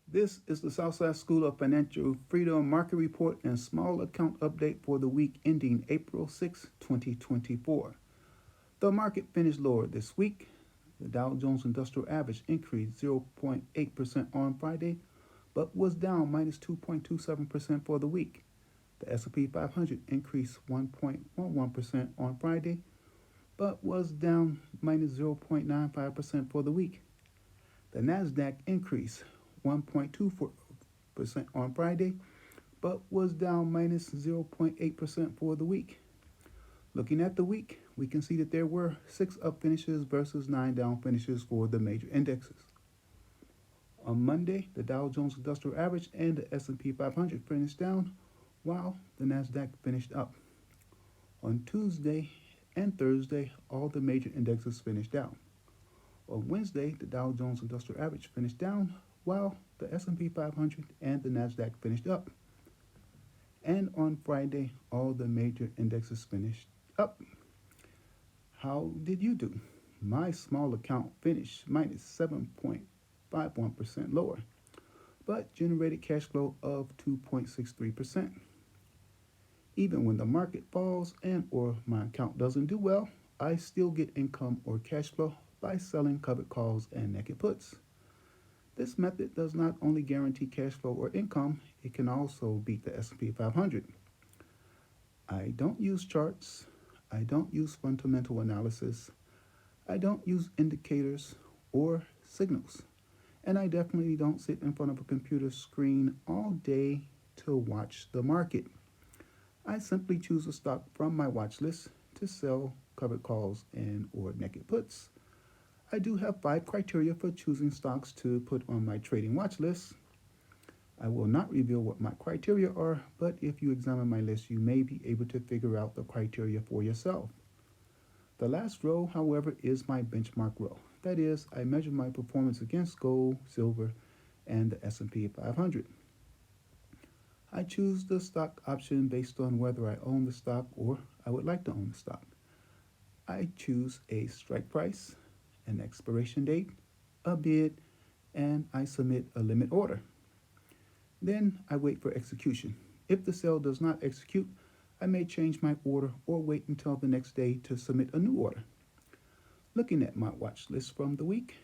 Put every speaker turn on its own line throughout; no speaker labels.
This is the Southside School of Financial Freedom Market Report and Small Account Update for the week ending April 6, 2024. The market finished lower this week. The Dow Jones Industrial Average increased 0.8% on Friday, but was down minus 2.27% for the week. The S&P 500 increased 1.11% on Friday, but was down minus 0.95% for the week. The Nasdaq increased 1.24% on Friday, but was down minus 0.8% for the week. Looking at the week, we can see that there were 6 up finishes versus 9 down finishes for the major indexes. On Monday, the Dow Jones Industrial Average and the S&P 500 finished down, while the Nasdaq finished up. On Tuesday and Thursday, all the major indexes finished down. On Wednesday, the Dow Jones Industrial Average finished down, while the S&P 500 and the Nasdaq finished up. And on Friday, all the major indexes finished up. How did you do? My small account finished minus 7.51% lower, but generated cash flow of 2.63%. Even when the market falls and or my account doesn't do well, I still get income or cash flow by selling covered calls and naked puts. This method does not only guarantee cash flow or income, it can also beat the S&P 500. I don't use charts. I don't use fundamental analysis. I don't use indicators or signals. And I definitely don't sit in front of a computer screen all day to watch the market. I simply choose a stock from my watch list to sell covered calls and or naked puts. I do have 5 criteria for choosing stocks to put on my trading watch list. I will not reveal what my criteria are, but if you examine my list, you may be able to figure out the criteria for yourself. The last row, however, is my benchmark row. That is, I measure my performance against gold, silver, and the S&P 500. I choose the stock option based on whether I own the stock or I would like to own the stock. I choose a strike price, an expiration date, a bid, and I submit a limit order. Then I wait for execution. If the sale does not execute, I may change my order or wait until the next day to submit a new order. Looking at my watch list from the week,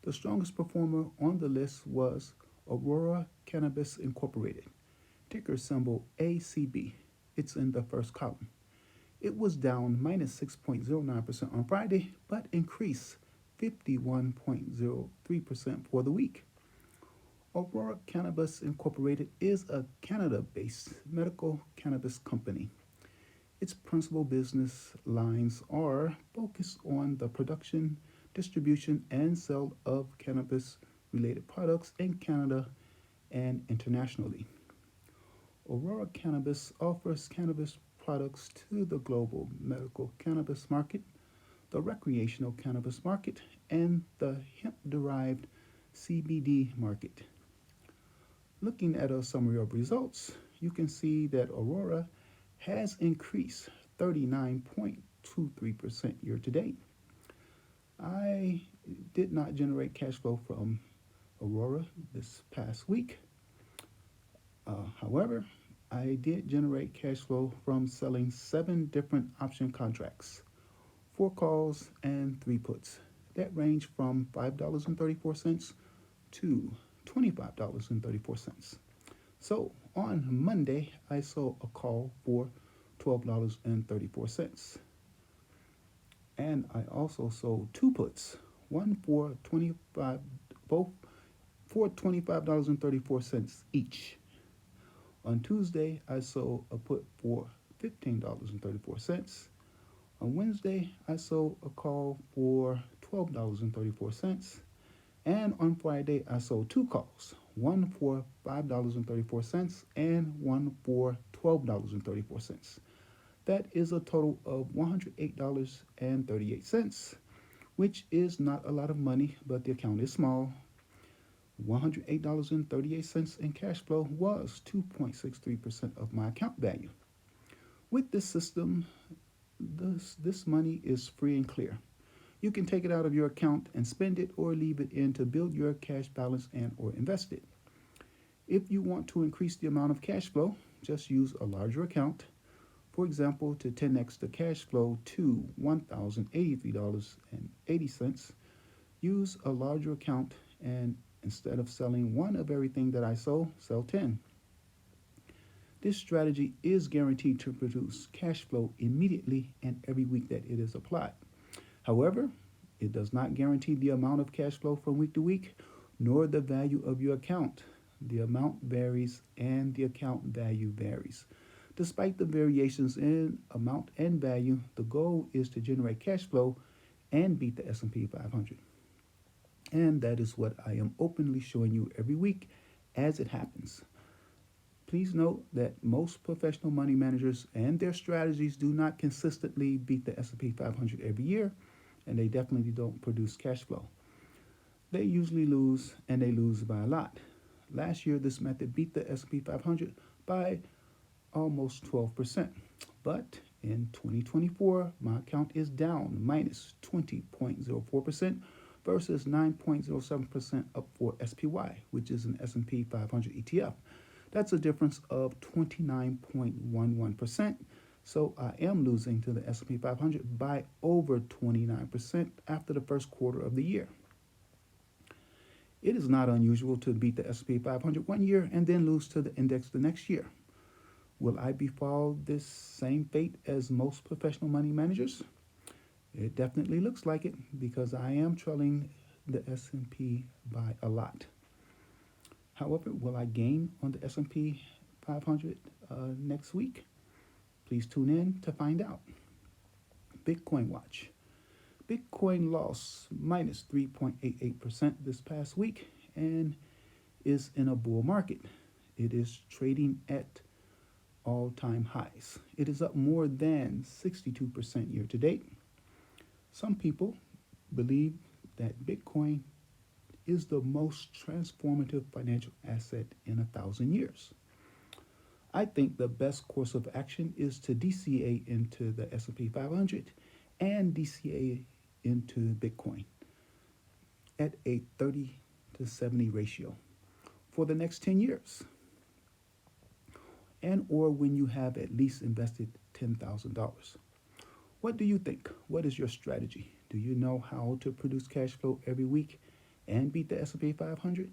the strongest performer on the list was Aurora Cannabis Incorporated, ticker symbol ACB. It's in the first column. It was down minus 6.09% on Friday, but increased 51.03% for the week. Aurora Cannabis Incorporated is a Canada-based medical cannabis company. Its principal business lines are focused on the production, distribution, and sale of cannabis-related products in Canada and internationally. Aurora Cannabis offers cannabis products to the global medical cannabis market, the recreational cannabis market, and the hemp-derived CBD market. Looking at a summary of results, you can see that Aurora has increased 39.23% year to date. I did not generate cash flow from Aurora this past week. However, I did generate cash flow from selling 7 different option contracts, 4 calls, and 3 puts that range from $5.34 to $25.34. So on Monday, I sold a call for $12.34. And I also sold 2 puts, one for both for $25.34 each. On Tuesday, I sold a put for $15.34. On Wednesday, I sold a call for $12.34. And on Friday, I sold 2 calls, one for $5.34 and one for $12.34. That is a total of $108.38, which is not a lot of money, but the account is small. $108.38 in cash flow was 2.63% of my account value. With this system, this money is free and clear. You can take it out of your account and spend it or leave it in to build your cash balance and or invest it. If you want to increase the amount of cash flow, just use a larger account. For example, to 10x the cash flow to $1,083.80, use a larger account and instead of selling one of everything that I sold, sell 10. This strategy is guaranteed to produce cash flow immediately and every week that it is applied. However, it does not guarantee the amount of cash flow from week to week, nor the value of your account. The amount varies and the account value varies. Despite the variations in amount and value, the goal is to generate cash flow and beat the S&P 500. And that is what I am openly showing you every week as it happens. Please note that most professional money managers and their strategies do not consistently beat the S&P 500 every year, and they definitely don't produce cash flow. They usually lose, and they lose by a lot. Last year, this method beat the S&P 500 by almost 12%. But in 2024, my account is down minus 20.04% versus 9.07% up for SPY, which is an S&P 500 ETF. That's a difference of 29.11%. So I am losing to the S&P 500 by over 29% after the first quarter of the year. It is not unusual to beat the S&P 500 one year and then lose to the index the next year. Will I befall this same fate as most professional money managers? It definitely looks like it because I am trailing the S&P by a lot. However, will I gain on the S&P 500 next week? Please tune in to find out. Bitcoin Watch. Bitcoin lost minus 3.88% this past week and is in a bull market. It is trading at all-time highs. It is up more than 62% year to date. Some people believe that Bitcoin is the most transformative financial asset in 1,000 years. I think the best course of action is to DCA into the S&P 500 and DCA into Bitcoin at a 30 to 70 ratio for the next 10 years. And or when you have at least invested $10,000. What do you think? What is your strategy? Do you know how to produce cash flow every week and beat the S&P 500?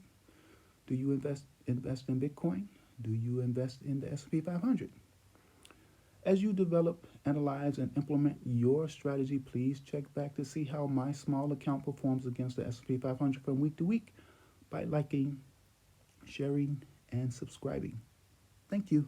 Do you invest in Bitcoin? Do you invest in the S&P 500? As you develop, analyze, and implement your strategy, please check back to see how my small account performs against the S&P 500 from week to week by liking, sharing, and subscribing. Thank you.